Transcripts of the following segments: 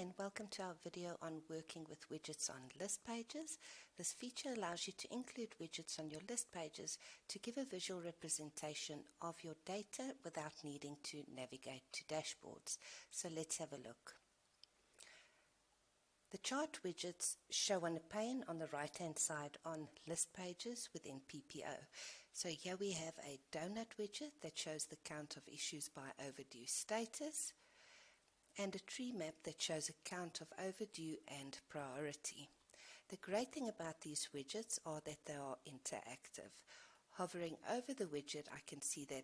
and welcome to our video on working with widgets on list pages. This feature allows you to include widgets on your list pages to give a visual representation of your data without needing to navigate to dashboards. So let's have a look. The chart widgets show on a pane on the right hand side on list pages within PPO. So here we have a donut widget that shows the count of issues by overdue status, and a tree map that shows a count of overdue and priority. The great thing about these widgets are that they are interactive. Hovering over the widget, I can see that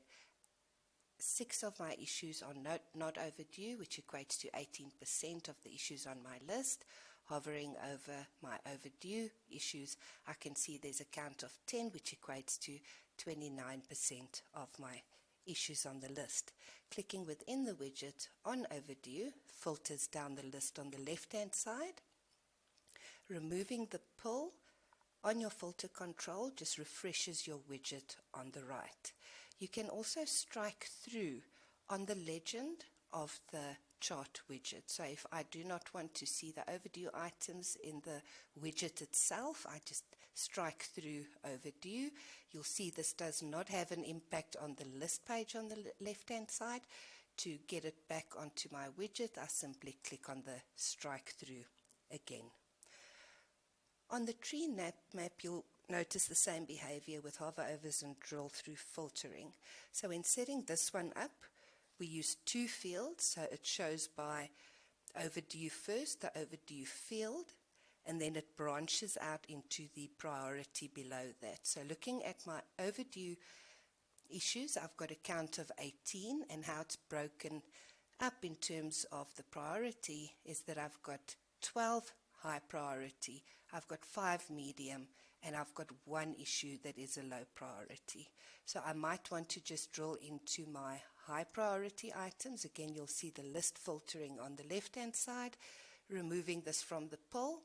6 of my issues are not overdue, which equates to 18% of the issues on my list. Hovering over my overdue issues, I can see there's a count of 10, which equates to 29% of my issues on the list. Clicking within the widget on overdue filters down the list on the left hand side. Removing the pull on your filter control just refreshes your widget on the right. You can also strike through on the legend of the chart widget. So if I do not want to see the overdue items in the widget itself, I just strike through overdue. You'll see this does not have an impact on the list page on the left hand side. To get it back onto my widget, I simply click on the strike through again. On the tree map, you'll notice the same behavior with hoverovers and drill through filtering. So in setting this one up, we use 2 fields, so it shows by overdue first, the overdue field, and then it branches out into the priority below that. So looking at my overdue issues, I've got a count of 18, and how it's broken up in terms of the priority is that I've got 12 high priority, I've got 5 medium, and I've got 1 issue that is a low priority. So I might want to just drill into my high priority items. Again, you'll see the list filtering on the left hand side. Removing this from the pull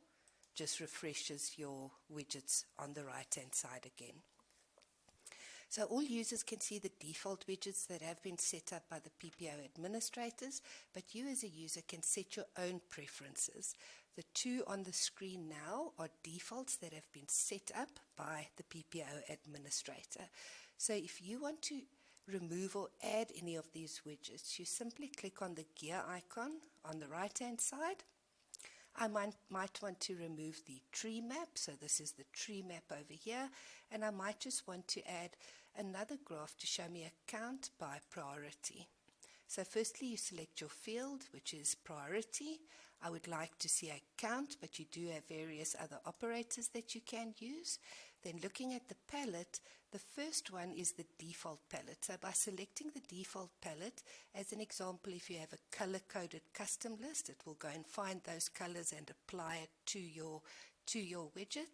just refreshes your widgets on the right hand side again. So all users can see the default widgets that have been set up by the PPO administrators, but you as a user can set your own preferences. The 2 on the screen now are defaults that have been set up by the PPO administrator. So if you want to remove or add any of these widgets, you simply click on the gear icon on the right hand side. I might want to remove the tree map, so this is the tree map over here, and I might just want to add another graph to show me a count by priority. So firstly, you select your field, which is priority. I would like to see a count, but you do have various other operators that you can use. Then looking at the palette, the first one is the default palette. So by selecting the default palette, as an example, if you have a color-coded custom list, it will go and find those colors and apply it to your widget.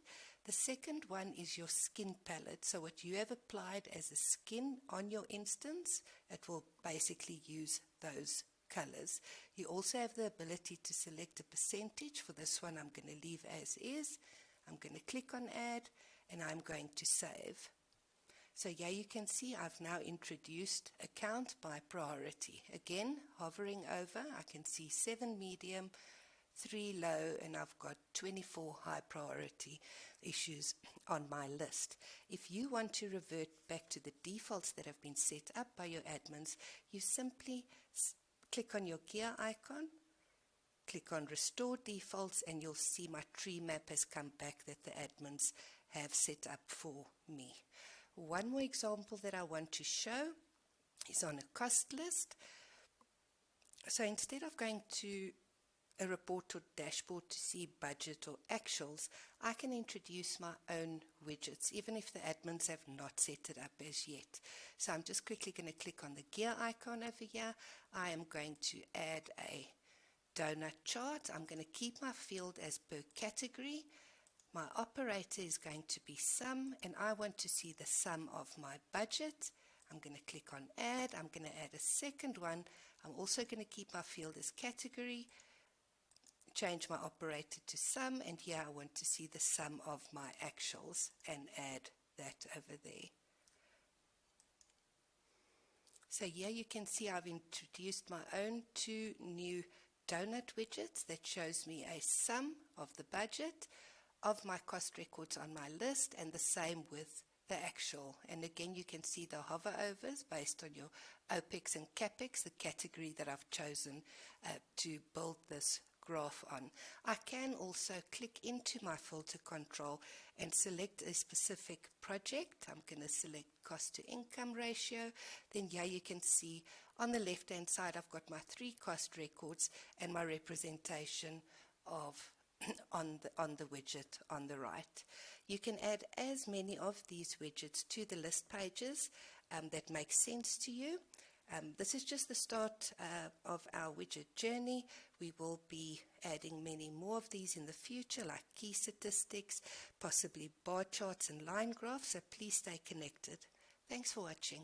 The second one is your skin palette. So what you have applied as a skin on your instance, it will basically use those colors. You also have the ability to select a percentage. For this one, I'm going to leave as is. I'm going to click on add, and I'm going to save. So here you can see I've now introduced a count by priority. Again, hovering over, I can see 7 medium, 3 low, and I've got 24 high priority issues on my list. If you want to revert back to the defaults that have been set up by your admins, you simply click on your gear icon, click on restore defaults, and you'll see my tree map has come back that the admins have set up for me. One more example that I want to show is on a cost list. So instead of going to a report or dashboard to see budget or actuals, I can introduce my own widgets, even if the admins have not set it up as yet. So I'm just quickly going to click on the gear icon over here. I am going to add a donut chart. I'm going to keep my field as per category. My operator is going to be sum, and I want to see the sum of my budget. I'm going to click on add. I'm going to add a second one. I'm also going to keep my field as category, change my operator to sum, and here I want to see the sum of my actuals and add that over there. So here you can see I've introduced my own 2 new donut widget that shows me a sum of the budget of my cost records on my list, and the same with the actual. And again, you can see the hover overs based on your OPEX and CAPEX, the category that I've chosen to build this graph on. I can also click into my filter control and select a specific project. I'm going to select cost to income ratio. Then here you can see on the left hand side I've got my 3 cost records and my representation of on the widget on the right. You can add as many of these widgets to the list pages that make sense to you. This is just the start of our widget journey. We will be adding many more of these in the future, like key statistics, possibly bar charts and line graphs, so please stay connected. Thanks for watching.